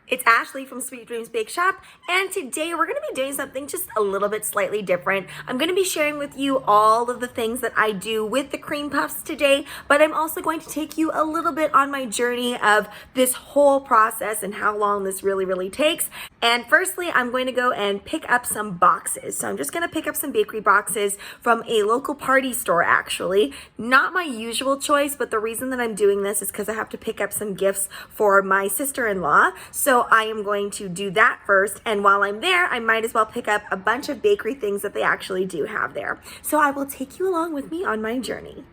It's Ashley from Sweet Dreams Bake Shop, and today we're going to be doing something just a little bit slightly different. I'm going to be sharing with you all of the things that I do with the cream puffs today, but I'm also going to take you a little bit on my journey of this whole process and how long this really takes. And firstly, I'm going to go and pick up some boxes. So I'm just going to pick up some bakery boxes from a local party store, actually. Not my usual choice, but the reason that I'm doing this is because I have to pick up some gifts for my sister-in-law. So I am going to do that first, and while I'm there, I might as well pick up a bunch of bakery things that they actually do have there. So I will take you along with me on my journey.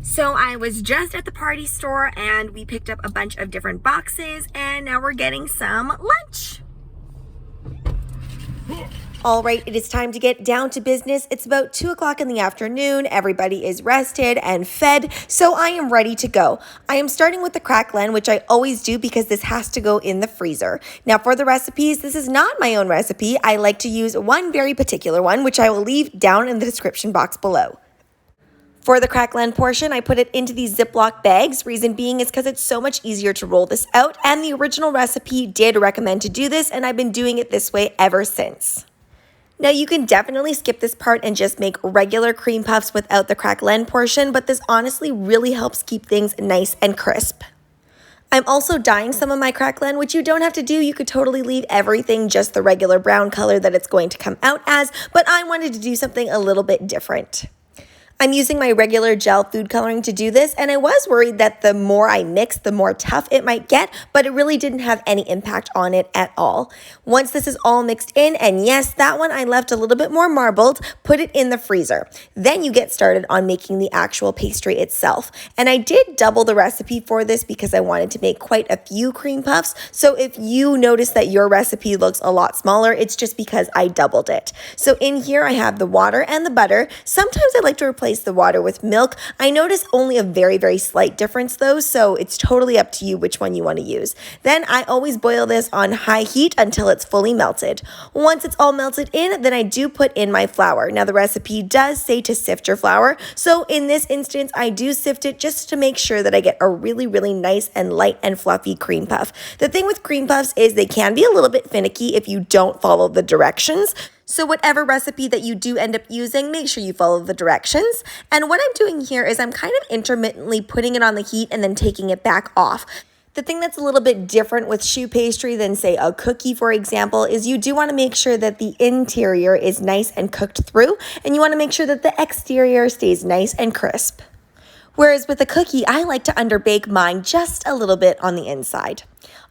So I was just at the party store and we picked up a bunch of different boxes, and now we're getting some lunch. All right, it is time to get down to business. It's about 2 o'clock in the afternoon. Everybody is rested and fed, so I am ready to go. I am starting with the Crackling, which I always do because this has to go in the freezer. Now for the recipes, this is not my own recipe. I like to use one very particular one, which I will leave down in the description box below. For the Crackling portion, I put it into these Ziploc bags. Reason being is because it's so much easier to roll this out, and the original recipe did recommend to do this, and I've been doing it this way ever since. Now you can definitely skip this part and just make regular cream puffs without the Crackling portion, but this honestly really helps keep things nice and crisp. I'm also dyeing some of my Crackling, which you don't have to do. You could totally leave everything just the regular brown color that it's going to come out as, but I wanted to do something a little bit different. I'm using my regular gel food coloring to do this, and I was worried that the more I mixed, the more tough it might get, but it really didn't have any impact on it at all. Once this is all mixed in, and yes, that one I left a little bit more marbled, put it in the freezer. Then you get started on making the actual pastry itself. And I did double the recipe for this because I wanted to make quite a few cream puffs. So if you notice that your recipe looks a lot smaller, it's just because I doubled it. So in here I have the water and the butter. Sometimes I like to replace the water with milk. I notice only a very slight difference though, so it's totally up to you which one you want to use. Then I always boil this on high heat until it's fully melted. Once it's all melted in, then I do put in my flour. Now the recipe does say to sift your flour, so in this instance I do sift it just to make sure that I get a really nice and light and fluffy cream puff. The thing with cream puffs is they can be a little bit finicky if you don't follow the directions. So whatever recipe that you do end up using, make sure you follow the directions. And what I'm doing here is I'm kind of intermittently putting it on the heat and then taking it back off. The thing that's a little bit different with choux pastry than, say, a cookie, for example, is you do want to make sure that the interior is nice and cooked through, and you want to make sure that the exterior stays nice and crisp. Whereas with a cookie, I like to underbake mine just a little bit on the inside.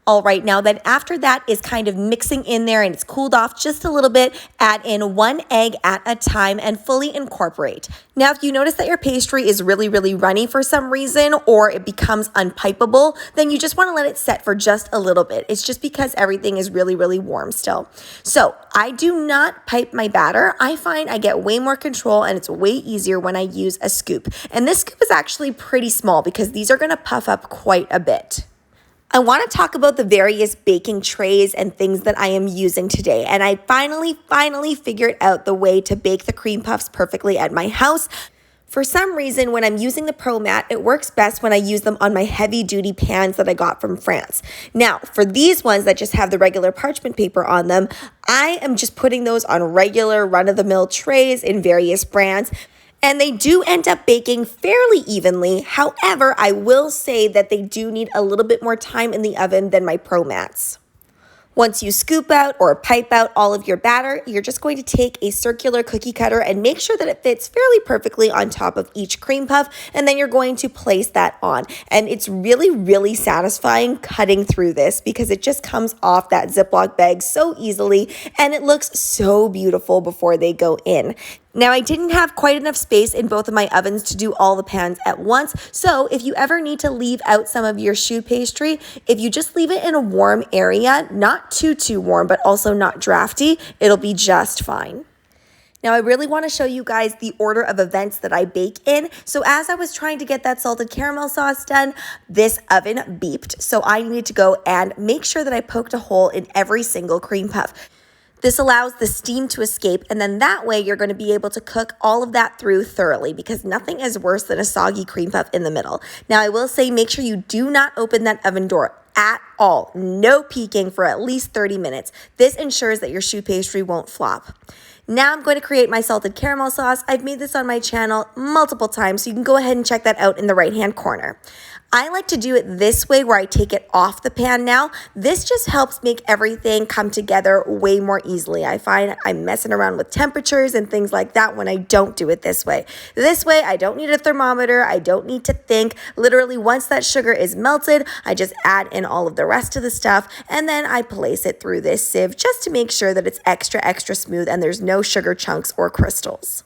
All right, now then after that is kind of mixing in there and it's cooled off just a little bit, add in 1 egg at a time and fully incorporate. Now, if you notice that your pastry is really runny for some reason, or it becomes unpipeable, then you just want to let it set for just a little bit. It's just because everything is really warm still. So I do not pipe my batter. I find I get way more control and it's way easier when I use a scoop. And this scoop is actually pretty small because these are going to puff up quite a bit. I want to talk about the various baking trays and things that I am using today. And I finally figured out the way to bake the cream puffs perfectly at my house. For some reason, when I'm using the Pro Mat, it works best when I use them on my heavy-duty pans that I got from France. Now, for these ones that just have the regular parchment paper on them, I am just putting those on regular run-of-the-mill trays in various brands. And they do end up baking fairly evenly. However, I will say that they do need a little bit more time in the oven than my Pro Mats. Once you scoop out or pipe out all of your batter, you're just going to take a circular cookie cutter and make sure that it fits fairly perfectly on top of each cream puff, and then you're going to place that on. And it's really satisfying cutting through this because it just comes off that Ziploc bag so easily, and it looks so beautiful before they go in. Now, I didn't have quite enough space in both of my ovens to do all the pans at once, so if you ever need to leave out some of your choux pastry, if you just leave it in a warm area, not too warm, but also not drafty, it'll be just fine. Now, I really want to show you guys the order of events that I bake in. So as I was trying to get that salted caramel sauce done, this oven beeped. So I needed to go and make sure that I poked a hole in every single cream puff. This allows the steam to escape, and then that way you're going to be able to cook all of that through thoroughly, because nothing is worse than a soggy cream puff in the middle. Now, I will say make sure you do not open that oven door at all. No peeking for at least 30 minutes. This ensures that your choux pastry won't flop. Now I'm going to create my salted caramel sauce. I've made this on my channel multiple times, so you can go ahead and check that out in the right-hand corner. I like to do it this way where I take it off the pan now. This just helps make everything come together way more easily. I find I'm messing around with temperatures and things like that when I don't do it this way. This way, I don't need a thermometer. I don't need to think. Literally, once that sugar is melted, I just add in all of the rest of the stuff, and then I place it through this sieve just to make sure that it's extra smooth and there's no sugar chunks or crystals.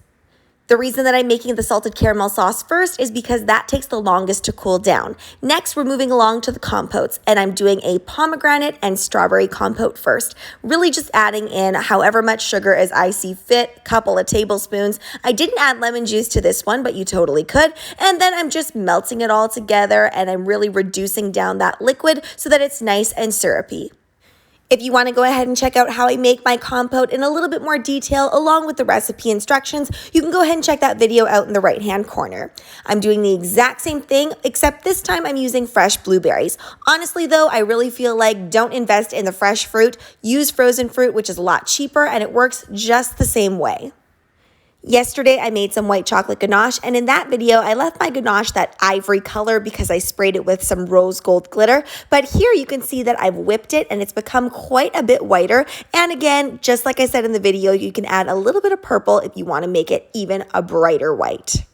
The reason that I'm making the salted caramel sauce first is because that takes the longest to cool down. Next, we're moving along to the compotes, and I'm doing a pomegranate and strawberry compote first. Really just adding in however much sugar as I see fit, couple of tablespoons. I didn't add lemon juice to this one, but you totally could. And then I'm just melting it all together, and I'm really reducing down that liquid so that it's nice and syrupy. If you want to go ahead and check out how I make my compote in a little bit more detail along with the recipe instructions, you can go ahead and check that video out in the right-hand corner. I'm doing the exact same thing, except this time I'm using fresh blueberries. Honestly though, I really feel like don't invest in the fresh fruit. Use frozen fruit, which is a lot cheaper, and it works just the same way. Yesterday, I made some white chocolate ganache, and in that video, I left my ganache that ivory color because I sprayed it with some rose gold glitter. But here you can see that I've whipped it and it's become quite a bit whiter. And again, just like I said in the video, you can add a little bit of purple if you want to make it even a brighter white.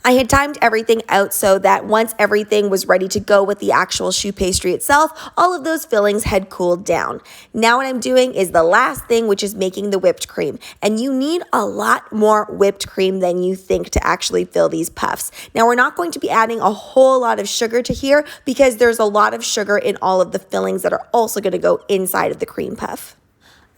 I had timed everything out so that once everything was ready to go with the actual choux pastry itself, all of those fillings had cooled down. Now what I'm doing is the last thing, which is making the whipped cream. And you need a lot more whipped cream than you think to actually fill these puffs. Now we're not going to be adding a whole lot of sugar to here because there's a lot of sugar in all of the fillings that are also going to go inside of the cream puff.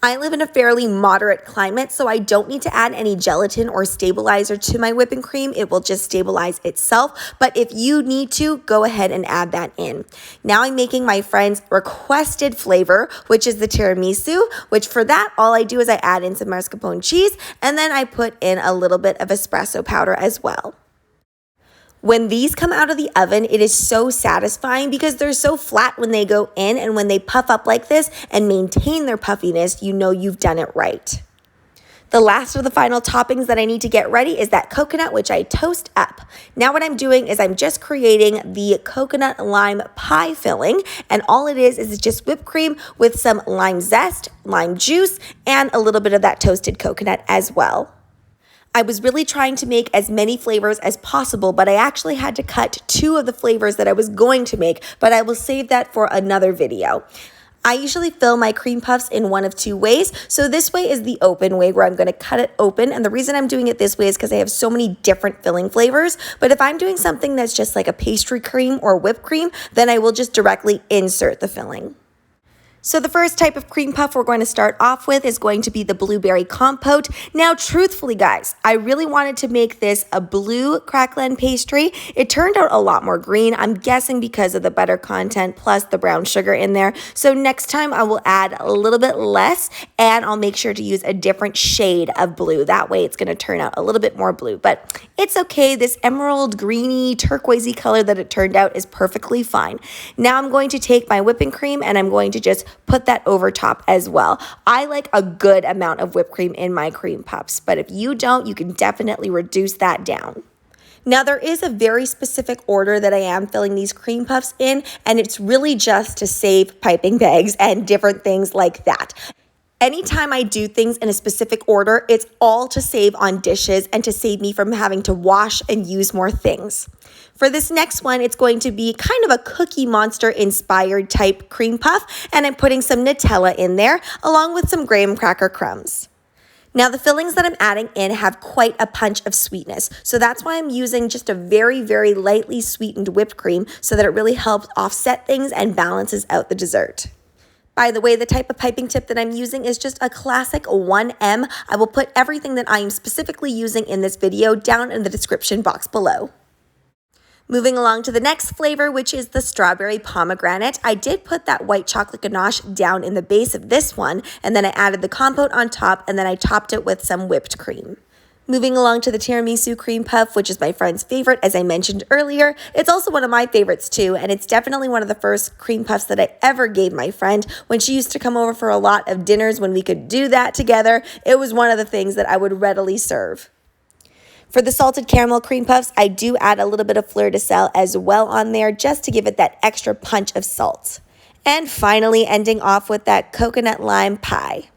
I live in a fairly moderate climate, so I don't need to add any gelatin or stabilizer to my whipping cream. It will just stabilize itself. But if you need to, go ahead and add that in. Now I'm making my friend's requested flavor, which is the tiramisu, which for that, all I do is I add in some mascarpone cheese, and then I put in a little bit of espresso powder as well. When these come out of the oven, it is so satisfying because they're so flat when they go in, and when they puff up like this and maintain their puffiness, you know you've done it right. The last of the final toppings that I need to get ready is that coconut, which I toast up. Now what I'm doing is I'm just creating the coconut lime pie filling, and all it is just whipped cream with some lime zest, lime juice, and a little bit of that toasted coconut as well. I was really trying to make as many flavors as possible, but I actually had to cut 2 of the flavors that I was going to make, but I will save that for another video. I usually fill my cream puffs in one of 2 ways. So this way is the open way where I'm going to cut it open. And the reason I'm doing it this way is because I have so many different filling flavors. But if I'm doing something that's just like a pastry cream or whipped cream, then I will just directly insert the filling. So the first type of cream puff we're going to start off with is going to be the blueberry compote. Now, truthfully, guys, I really wanted to make this a blue crackling pastry. It turned out a lot more green. I'm guessing because of the butter content plus the brown sugar in there. So next time I will add a little bit less, and I'll make sure to use a different shade of blue. That way it's going to turn out a little bit more blue, but it's okay. This emerald greeny turquoisey color that it turned out is perfectly fine. Now I'm going to take my whipping cream and I'm going to just put that over top as well. I like a good amount of whipped cream in my cream puffs, but if you don't, you can definitely reduce that down. Now there is a very specific order that I am filling these cream puffs in, and it's really just to save piping bags and different things like that. Anytime I do things in a specific order, it's all to save on dishes and to save me from having to wash and use more things. For this next one, it's going to be kind of a Cookie Monster inspired type cream puff, and I'm putting some Nutella in there along with some graham cracker crumbs. Now the fillings that I'm adding in have quite a punch of sweetness, so that's why I'm using just a very, very lightly sweetened whipped cream so that it really helps offset things and balances out the dessert. By the way, the type of piping tip that I'm using is just a classic 1M. I will put everything that I am specifically using in this video down in the description box below. Moving along to the next flavor, which is the strawberry pomegranate. I did put that white chocolate ganache down in the base of this one, and then I added the compote on top, and then I topped it with some whipped cream. Moving along to the tiramisu cream puff, which is my friend's favorite, as I mentioned earlier. It's also one of my favorites too, and it's definitely one of the first cream puffs that I ever gave my friend when she used to come over for a lot of dinners when we could do that together. It was one of the things that I would readily serve. For the salted caramel cream puffs, I do add a little bit of fleur de sel as well on there just to give it that extra punch of salt. And finally, ending off with that coconut lime pie.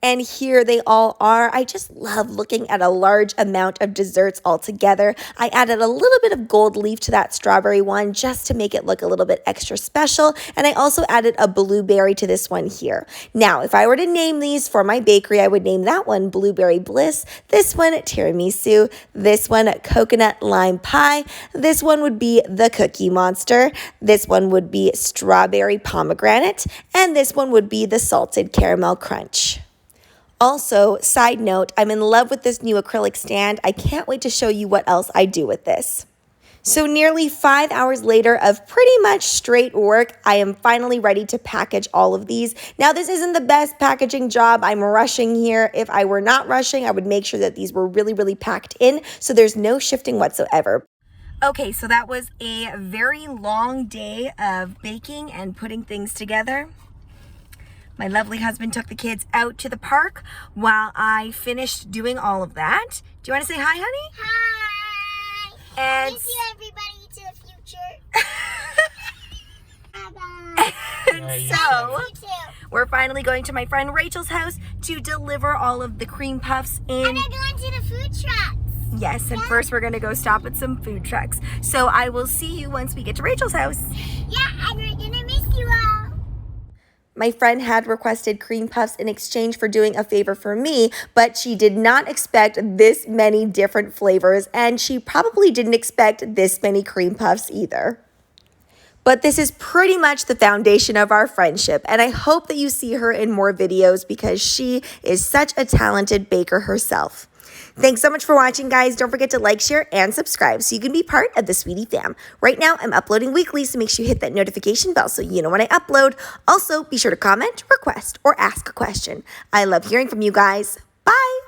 And here they all are. I just love looking at a large amount of desserts all together. I added a little bit of gold leaf to that strawberry one just to make it look a little bit extra special. And I also added a blueberry to this one here. Now, if I were to name these for my bakery, I would name that one Blueberry Bliss, this one Tiramisu, this one Coconut Lime Pie, this one would be the Cookie Monster, this one would be Strawberry Pomegranate, and this one would be the Salted Caramel Crunch. Also, side note, I'm in love with this new acrylic stand. I can't wait to show you what else I do with this. So nearly 5 hours later of pretty much straight work, I am finally ready to package all of these. Now, this isn't the best packaging job. I'm rushing here. If I were not rushing, I would make sure that these were really packed in, so there's no shifting whatsoever. Okay, so that was a very long day of baking and putting things together. My lovely husband took the kids out to the park while I finished doing all of that. Do you want to say hi, honey? Hi! And thank you, everybody, to the future. Bye-bye. So, we're finally going to my friend Rachel's house to deliver all of the cream puffs in. And I'm going to the food trucks. Yes, and first we're going to go stop at some food trucks. So I will see you once we get to Rachel's house. Yeah, and we're going to miss you all. My friend had requested cream puffs in exchange for doing a favor for me, but she did not expect this many different flavors, and she probably didn't expect this many cream puffs either. But this is pretty much the foundation of our friendship, and I hope that you see her in more videos because she is such a talented baker herself. Thanks so much for watching, guys. Don't forget to like, share, and subscribe so you can be part of the Sweetie fam. Right now, I'm uploading weekly, so make sure you hit that notification bell so you know when I upload. Also, be sure to comment, request, or ask a question. I love hearing from you guys. Bye!